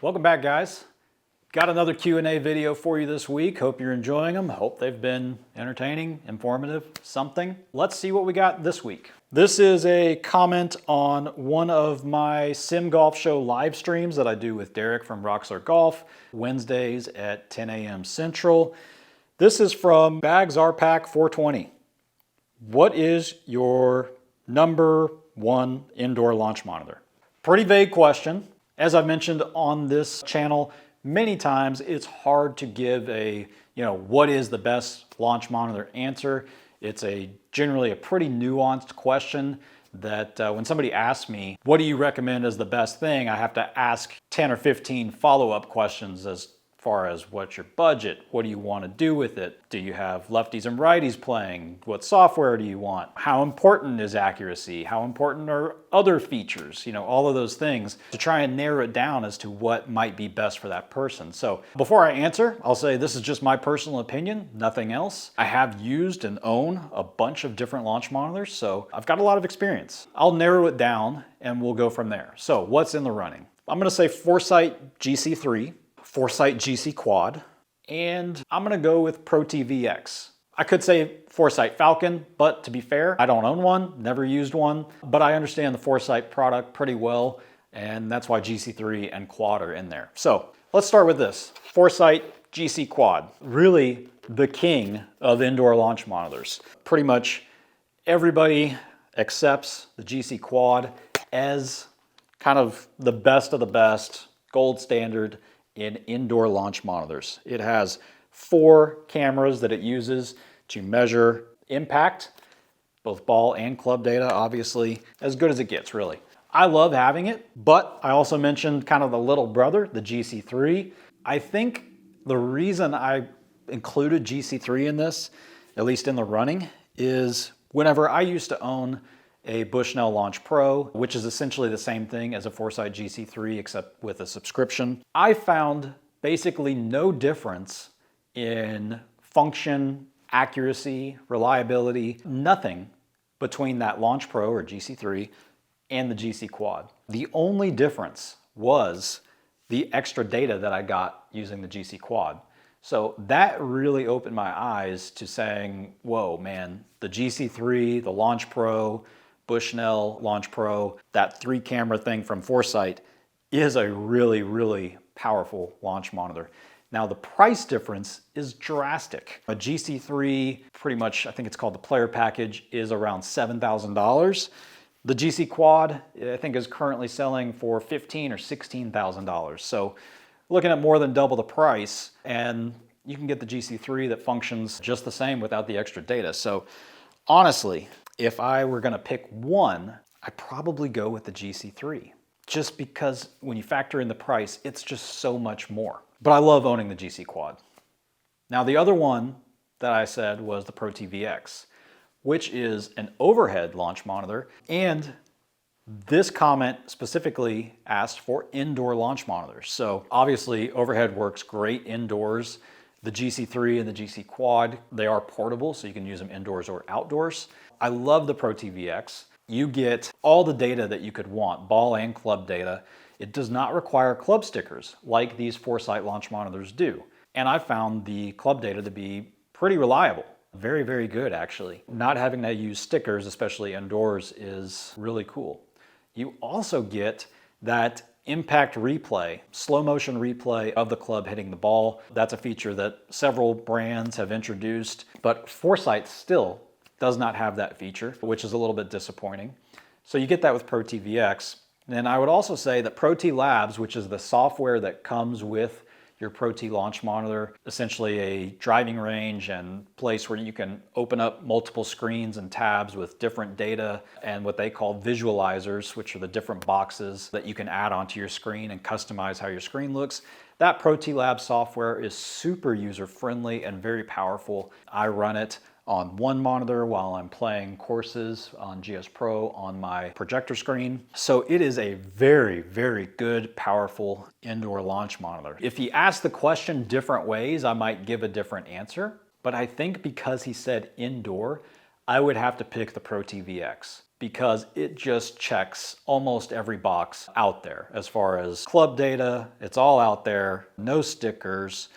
Welcome back, guys. Got another Q&A video for you this week. Hope you're enjoying them. Hope they've been entertaining, informative, something. Let's see what we got this week. This is a comment on one of my Sim Golf Show live streams that I do with Derek from Rockstar Golf, Wednesdays at 10 a.m. Central. This is from Bags RPack 420. What is your number one indoor launch monitor? Pretty vague question. As I've mentioned on this channel many times, it's hard to give a, what is the best launch monitor answer. It's generally a pretty nuanced question that when somebody asks me, what do you recommend as the best thing? I have to ask 10 or 15 follow-up questions as far as what's your budget? What do you want to do with it? Do you have lefties and righties playing? What software do you want? How important is accuracy? How important are other features? All of those things to try and narrow it down as to what might be best for that person. So before I answer, I'll say this is just my personal opinion, nothing else. I have used and own a bunch of different launch monitors, so I've got a lot of experience. I'll narrow it down and we'll go from there. So what's in the running? I'm going to say Foresight GC3. Foresight GCQuad, and I'm gonna go with ProTee VX. I could say Foresight Falcon, but to be fair, I don't own one, never used one, but I understand the Foresight product pretty well, and that's why GC3 and Quad are in there. So let's start with this, Foresight GCQuad. Really the king of indoor launch monitors. Pretty much everybody accepts the GCQuad as kind of the best of the best, gold standard in indoor launch monitors. It has 4 cameras that it uses to measure impact, both ball and club data, obviously, as good as it gets, really. I love having it, but I also mentioned kind of the little brother, the GC3. I think the reason I included GC3 in this, at least in the running, is whenever I used to own a Bushnell Launch Pro, which is essentially the same thing as a Foresight GC3 except with a subscription, I found basically no difference in function, accuracy, reliability, nothing between that Launch Pro or GC3 and the GCQuad. The only difference was the extra data that I got using the GCQuad. So that really opened my eyes to saying, whoa, man, the GC3, the Launch Pro, Bushnell Launch Pro, that 3-camera thing from Foresight is a really, really powerful launch monitor. Now the price difference is drastic. A GC3, pretty much, I think it's called the player package, is around $7,000. The GCQuad, I think, is currently selling for $15,000 or $16,000. So looking at more than double the price, and you can get the GC3 that functions just the same without the extra data. So honestly, if I were gonna pick one, I'd probably go with the GC3, just because when you factor in the price, it's just so much more. But I love owning the GCQuad. Now the other one that I said was the ProTee VX, which is an overhead launch monitor, and this comment specifically asked for indoor launch monitors. So obviously overhead works great indoors. The GC3 and the GCQuad, they are portable, so you can use them indoors or outdoors. I love the ProTee VX. You get all the data that you could want, ball and club data. It does not require club stickers like these Foresight launch monitors do. And I found the club data to be pretty reliable. Very, very good, actually. Not having to use stickers, especially indoors, is really cool. You also get that impact replay, slow motion replay of the club hitting the ball. That's a feature that several brands have introduced, but Foresight still does not have that feature, which is a little bit disappointing. So you get that with ProTee VX. And I would also say that ProTee Labs, which is the software that comes with your ProTee launch monitor, essentially a driving range and place where you can open up multiple screens and tabs with different data and what they call visualizers, which are the different boxes that you can add onto your screen and customize how your screen looks. That ProTee Labs software is super user-friendly and very powerful. I run it on one monitor while I'm playing courses on GS Pro on my projector screen. So it is a very, very good, powerful indoor launch monitor. If he asked the question different ways, I might give a different answer. But I think because he said indoor, I would have to pick the ProTee VX because it just checks almost every box out there. As far as club data, it's all out there, no stickers,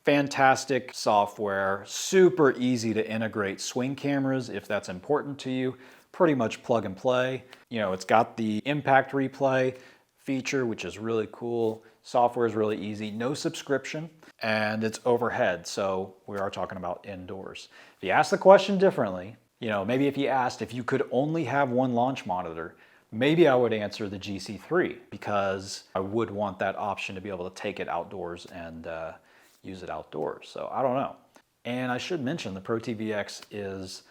fantastic software, super easy to integrate swing cameras if that's important to you, pretty much plug and play. You know, it's got the impact replay feature, which is really cool. Software is really easy, no subscription, and it's overhead, so we are talking about indoors. If you ask the question differently, you know, maybe if you asked if you could only have one launch monitor, maybe I would answer the GC3 because I would want that option to be able to take it outdoors and use it outdoors. So I don't know. And I should mention the ProTee VX is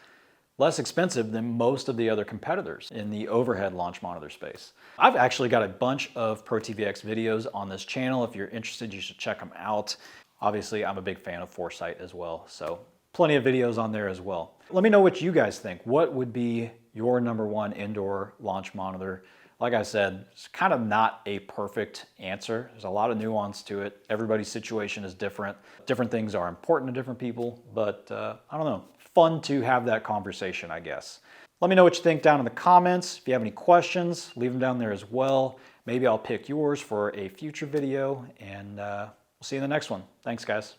less expensive than most of the other competitors in the overhead launch monitor space. I've actually got a bunch of ProTee VX videos on this channel. If you're interested, you should check them out. Obviously, I'm a big fan of Foresight as well, so plenty of videos on there as well. Let me know what you guys think. What would be your #1 indoor launch monitor? Like I said, it's kind of not a perfect answer. There's a lot of nuance to it. Everybody's situation is different. Different things are important to different people, but I don't know. Fun to have that conversation, I guess. Let me know what you think down in the comments. If you have any questions, leave them down there as well. Maybe I'll pick yours for a future video, and we'll see you in the next one. Thanks, guys.